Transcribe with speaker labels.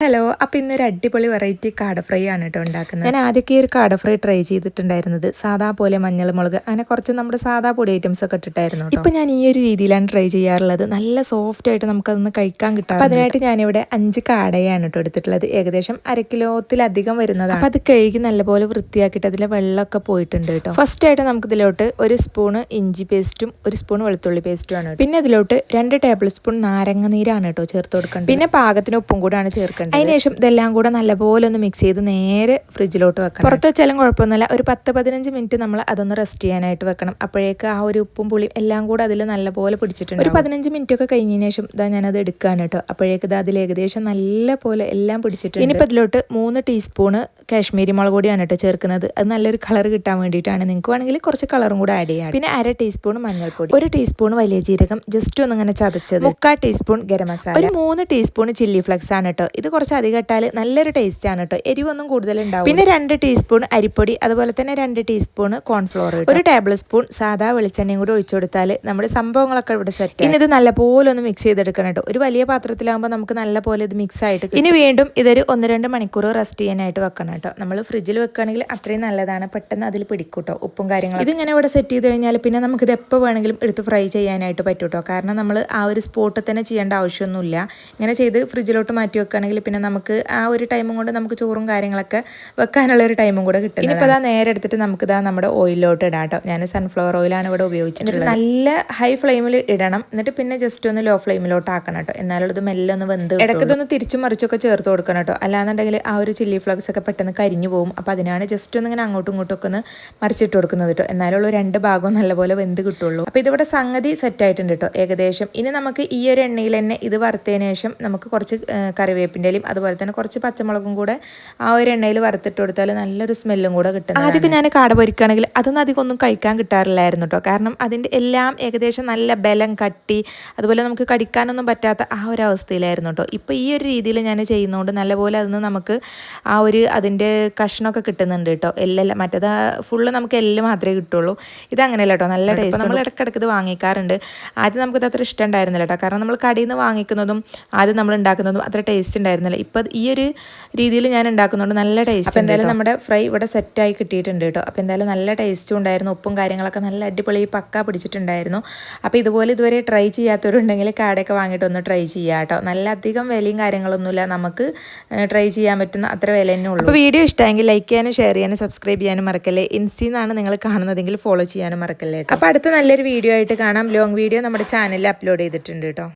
Speaker 1: Hello, അപ്പോൾ ഇന്നൊരു അടിപൊളി വെറൈറ്റി കാട ഫ്രൈ ആണ് കേട്ടോ ഉണ്ടാക്കുന്നത്. ഞാൻ ആദ്യമൊക്കെ ഈ ഒരു കാട ഫ്രൈ ട്രൈ ചെയ്തിട്ടുണ്ടായിരുന്നത് സാധാ പോലെ മഞ്ഞൾ മുളക് അങ്ങനെ കുറച്ച് നമ്മുടെ സാധാ പൊടി ഐറ്റംസ് ഒക്കെ ഇട്ടിട്ടായിരുന്നു. ഇപ്പം ഞാൻ ഈ ഒരു രീതിയിലാണ് ട്രൈ ചെയ്യാറുള്ളത്. നല്ല സോഫ്റ്റ് ആയിട്ട് നമുക്കതൊന്ന് കഴിക്കാൻ കിട്ടാം. അപ്പോൾ അതിനായിട്ട് ഞാനിവിടെ 5 കാടയാണ് കേട്ടോ എടുത്തിട്ടുള്ളത്. ഏകദേശം 1/2 കിലോത്തിലധികം വരുന്നതാണ്. അപ്പോൾ അത് കഴുകി നല്ലപോലെ വൃത്തിയാക്കിയിട്ട് അതിലെ വെള്ളമൊക്കെ പോയിട്ടുണ്ട് കേട്ടോ. ഫസ്റ്റ് ആയിട്ട് നമുക്കിതിലോട്ട് 1 സ്പൂണ് ഇഞ്ചി പേസ്റ്റും 1 സ്പൂൺ വെളുത്തുള്ളി പേസ്റ്റും ആണ്. പിന്നെ ഇതിലോട്ട് 2 ടേബിൾ സ്പൂൺ നാരങ്ങ നീരാണ് കേട്ടോ ചേർത്ത് കൊടുക്കേണ്ടത്. പിന്നെ പാകത്തിന് ഉപ്പും കൂടാണ് ചേർക്കേണ്ടത്. അതിനുശേഷം ഇതെല്ലാം കൂടെ നല്ലപോലെ ഒന്ന് മിക്സ് ചെയ്ത് നേരെ ഫ്രിഡ്ജിലോട്ട് വെക്കണം. പുറത്ത് വെച്ചാലും കുഴപ്പമൊന്നുമില്ല. ഒരു 10-15 മിനിറ്റ് നമ്മൾ അതൊന്ന് റെസ്റ്റ് ചെയ്യാനായിട്ട് വെക്കണം. അപ്പോഴേക്ക് ആ ഒരു ഉപ്പും പുളിയും എല്ലാം കൂടെ അതിൽ നല്ലപോലെ പിടിച്ചിട്ടുണ്ട്. ഒരു 15 മിനിറ്റ് ഒക്കെ കഴിഞ്ഞതിന് ശേഷം ഇതാ ഞാനത് എടുക്കാൻ കേട്ടോ. അപ്പോഴേക്ക് ഇത് അതിൽ ഏകദേശം നല്ലപോലെ എല്ലാം പിടിച്ചിട്ടുണ്ട്. ഇനിയിപ്പോൾ ഇതിലോട്ട് 3 ടീസ്പൂണ് കാശ്മീരി മുളക് പൊടിയാണ് കേട്ടോ ചേർക്കുന്നത്. അത് നല്ലൊരു കളർ കിട്ടാൻ വേണ്ടിയിട്ടാണ്. നിങ്ങൾക്ക് വേണമെങ്കിൽ കുറച്ച് കളറും കൂടെ ആഡ് ചെയ്യാം. പിന്നെ 1/2 ടീസ്പൂൺ മഞ്ഞൾപ്പൊടി, 1 ടീസ്പൂൺ വലിയ ജീരകം ജസ്റ്റ് ഒന്നിങ്ങനെ ചതച്ചത്, 3/4 ടീസ്പൂൺ ഗരം മസാല, ഒരു 3 ടീസ്പൂൺ ചില്ലി ഫ്ലെക്സ് ആണ് കേട്ടോ. ഇത് കുറച്ച് അധികം ഇട്ടാൽ നല്ലൊരു ടേസ്റ്റ് ആണ് കേട്ടോ. എരിവൊന്നും കൂടുതൽ ഉണ്ടാവും. പിന്നെ 2 ടീസ്പൂൺ അരിപ്പൊടി, അതുപോലെ തന്നെ 2 ടീസ്പൂൺ കോൺഫ്ലോർ, 1 ടേബിൾ സ്പൂൺ സാധാ വെളിച്ചെണ്ണയും കൂടി ഒഴിച്ചു കൊടുത്താൽ നമ്മുടെ സംഭവങ്ങളൊക്കെ ഇവിടെ സെറ്റ്. ഇനി ഇത് നല്ലപോലെ ഒന്ന് മിക്സ് ചെയ്തെടുക്കണം കേട്ടോ. ഒരു വലിയ പാത്രത്തിലാകുമ്പോൾ നമുക്ക് നല്ലപോലെ ഇത് മിക്സ് ആയിട്ട്. ഇനി വീണ്ടും ഇതൊരു 1-2 മണിക്കൂർ റെസ്റ്റ് ചെയ്യാനായിട്ട് വെക്കണം കേട്ടോ. നമ്മൾ ഫ്രിഡ്ജിൽ വെക്കുകയാണെങ്കിൽ അത്രയും നല്ലതാണ്. പെട്ടെന്ന് അതിൽ പിടിക്കും കേട്ടോ ഉപ്പും കാര്യങ്ങളും. ഇതിങ്ങനെ ഇവിടെ സെറ്റ് ചെയ്ത് കഴിഞ്ഞാൽ പിന്നെ നമുക്കിത് എപ്പോൾ വേണമെങ്കിലും എടുത്ത് ഫ്രൈ ചെയ്യാനായിട്ട് പറ്റും കേട്ടോ. കാരണം നമ്മൾ ആ ഒരു സ്പോട്ടിൽ തന്നെ ചെയ്യേണ്ട ആവശ്യമൊന്നുമില്ല. ഇങ്ങനെ ചെയ്ത് ഫ്രിഡ്ജിലോട്ട് മാറ്റി വെക്കുകയാണെങ്കിൽ പിന്നെ നമുക്ക് ആ ഒരു ടൈമും കൊണ്ട് നമുക്ക് ചോറും കാര്യങ്ങളൊക്കെ വെക്കാനുള്ള ഒരു ടൈമും കൂടെ കിട്ടും. ഇനിയിപ്പോൾ അതാ നേരെ എടുത്തിട്ട് നമുക്കിതാ നമ്മുടെ ഓയിലോട്ട് ഇടാം കേട്ടോ. ഞാൻ സൺഫ്ലവർ ഓയിലാണ് ഇവിടെ ഉപയോഗിച്ചിട്ടുള്ളത്. നല്ല ഹൈ ഫ്ലെയിമിൽ ഇടണം. എന്നിട്ട് പിന്നെ ജസ്റ്റ് ഒന്ന് ലോ ഫ്ലെയിമിലോട്ട് ആക്കണം കേട്ടോ. എന്നാലും ഇത് മെല്ലെ ഒന്ന് വെന്ത് ഇടയ്ക്കതൊന്ന് തിരിച്ചും മറിച്ചൊക്കെ ചേർത്ത് കൊടുക്കണം കേട്ടോ. അല്ലാന്നുണ്ടെങ്കിൽ ആ ഒരു ചില്ലി ഫ്ലക്സ് ഒക്കെ പെട്ടെന്ന് കരിഞ്ഞു പോകും. അപ്പോൾ അതിനാണ് ജസ്റ്റ് ഒന്ന് ഇങ്ങനെ അങ്ങോട്ടും ഇങ്ങോട്ടും ഒക്കെ ഒന്ന് മറിച്ചിട്ട് കൊടുക്കുന്നത് കേട്ടോ. എന്നാലുള്ള 2 ഭാഗവും നല്ലപോലെ വെന്ത് കിട്ടുള്ളൂ. അപ്പോൾ ഇതിവിടെ സംഗതി സെറ്റ് ആയിട്ടുണ്ട് കേട്ടോ ഏകദേശം. ഇനി നമുക്ക് ഈ ഒരു എണ്ണയിൽ തന്നെ ഇത് വറുത്തതിന് ശേഷം നമുക്ക് കുറച്ച് കറിവേപ്പിൻ്റെ ഇലയും അതുപോലെ തന്നെ കുറച്ച് പച്ചമുളകും കൂടെ ആ ഒരു എണ്ണയിൽ വറുത്തിട്ട് കൊടുത്താൽ നല്ലൊരു സ്മെല്ലും കൂടെ കിട്ടും. ആദ്യമൊക്കെ ഞാൻ കാട പൊരിക്കുകയാണെങ്കിൽ അതൊന്നും അധികം ഒന്നും കഴിക്കാൻ കിട്ടാറില്ലായിരുന്നു കേട്ടോ. കാരണം അതിൻ്റെ എല്ലാം ഏകദേശം നല്ല ബലം കട്ടി, അതുപോലെ നമുക്ക് കടിക്കാനൊന്നും പറ്റാത്ത ആ ഒരു അവസ്ഥയിലായിരുന്നു കേട്ടോ. ഇപ്പോൾ ഈ ഒരു രീതിയിൽ ഞാൻ ചെയ്യുന്നതുകൊണ്ട് നല്ലപോലെ അതിന് നമുക്ക് ആ ഒരു അതിൻ്റെ കഷ്ണമൊക്കെ കിട്ടുന്നുണ്ട് കേട്ടോ. എല്ലാം മറ്റേത് ഫുള്ള് നമുക്ക് എല്ലാം മാത്രമേ കിട്ടുള്ളൂ. ഇതങ്ങനെയല്ല കേട്ടോ, നല്ല ടേസ്റ്റ്. നമ്മൾ ഇടയ്ക്കിടയ്ക്ക് ഇത് വാങ്ങിക്കാറുണ്ട്. ആദ്യം നമുക്കിത് അത്ര ഇഷ്ടം ഉണ്ടായിരുന്നില്ല കേട്ടോ. കാരണം നമ്മൾ കടയിൽ നിന്ന് വാങ്ങിക്കുന്നതും ആദ്യം നമ്മൾ ഉണ്ടാക്കുന്നതും അത്ര ടേസ്റ്റ് ഉണ്ടായിരുന്നില്ല. ഇപ്പോൾ ഈ ഒരു രീതിയിൽ ഞാൻ ഉണ്ടാക്കുന്നുണ്ട് നല്ല ടേസ്റ്റ്. അപ്പോൾ എന്തായാലും നമ്മുടെ ഫ്രൈ ഇവിടെ സെറ്റായി കിട്ടിയിട്ടുണ്ട് കേട്ടോ. അപ്പോൾ എന്തായാലും നല്ല ടേസ്റ്റും ഉണ്ടായിരുന്നു. ഉപ്പും കാര്യങ്ങളൊക്കെ നല്ല അടിപൊളി പക്ക പിടിച്ചിട്ടുണ്ടായിരുന്നു. അപ്പോൾ ഇതുവരെ ട്രൈ ചെയ്യാത്തവരുണ്ടെങ്കിൽ കാടയൊക്കെ വാങ്ങിയിട്ട് ഒന്ന് ട്രൈ ചെയ്യുക കേട്ടോ. നല്ല അധികം വിലയും കാര്യങ്ങളൊന്നുമില്ല. നമുക്ക് ട്രൈ ചെയ്യാൻ പറ്റുന്ന അത്ര വില തന്നെ ഉള്ളൂ. അപ്പോൾ വീഡിയോ ഇഷ്ടമെങ്കിൽ ലൈക്ക് ചെയ്യാനും ഷെയർ ചെയ്യാനും സബ്സ്ക്രൈബ് ചെയ്യാനും മറക്കല്ലേ. ഇൻസ്റ്റീന്നാണ് നിങ്ങൾ കാണുന്നതെങ്കിൽ ഫോളോ ചെയ്യാനും മറക്കല്ലേ കേട്ടോ. അപ്പോൾ അടുത്ത നല്ലൊരു വീഡിയോ ആയിട്ട് കാണാം. ലോങ് വീഡിയോ നമ്മുടെ ചാനലിൽ അപ്ലോഡ് ചെയ്തിട്ടുണ്ട് കേട്ടോ.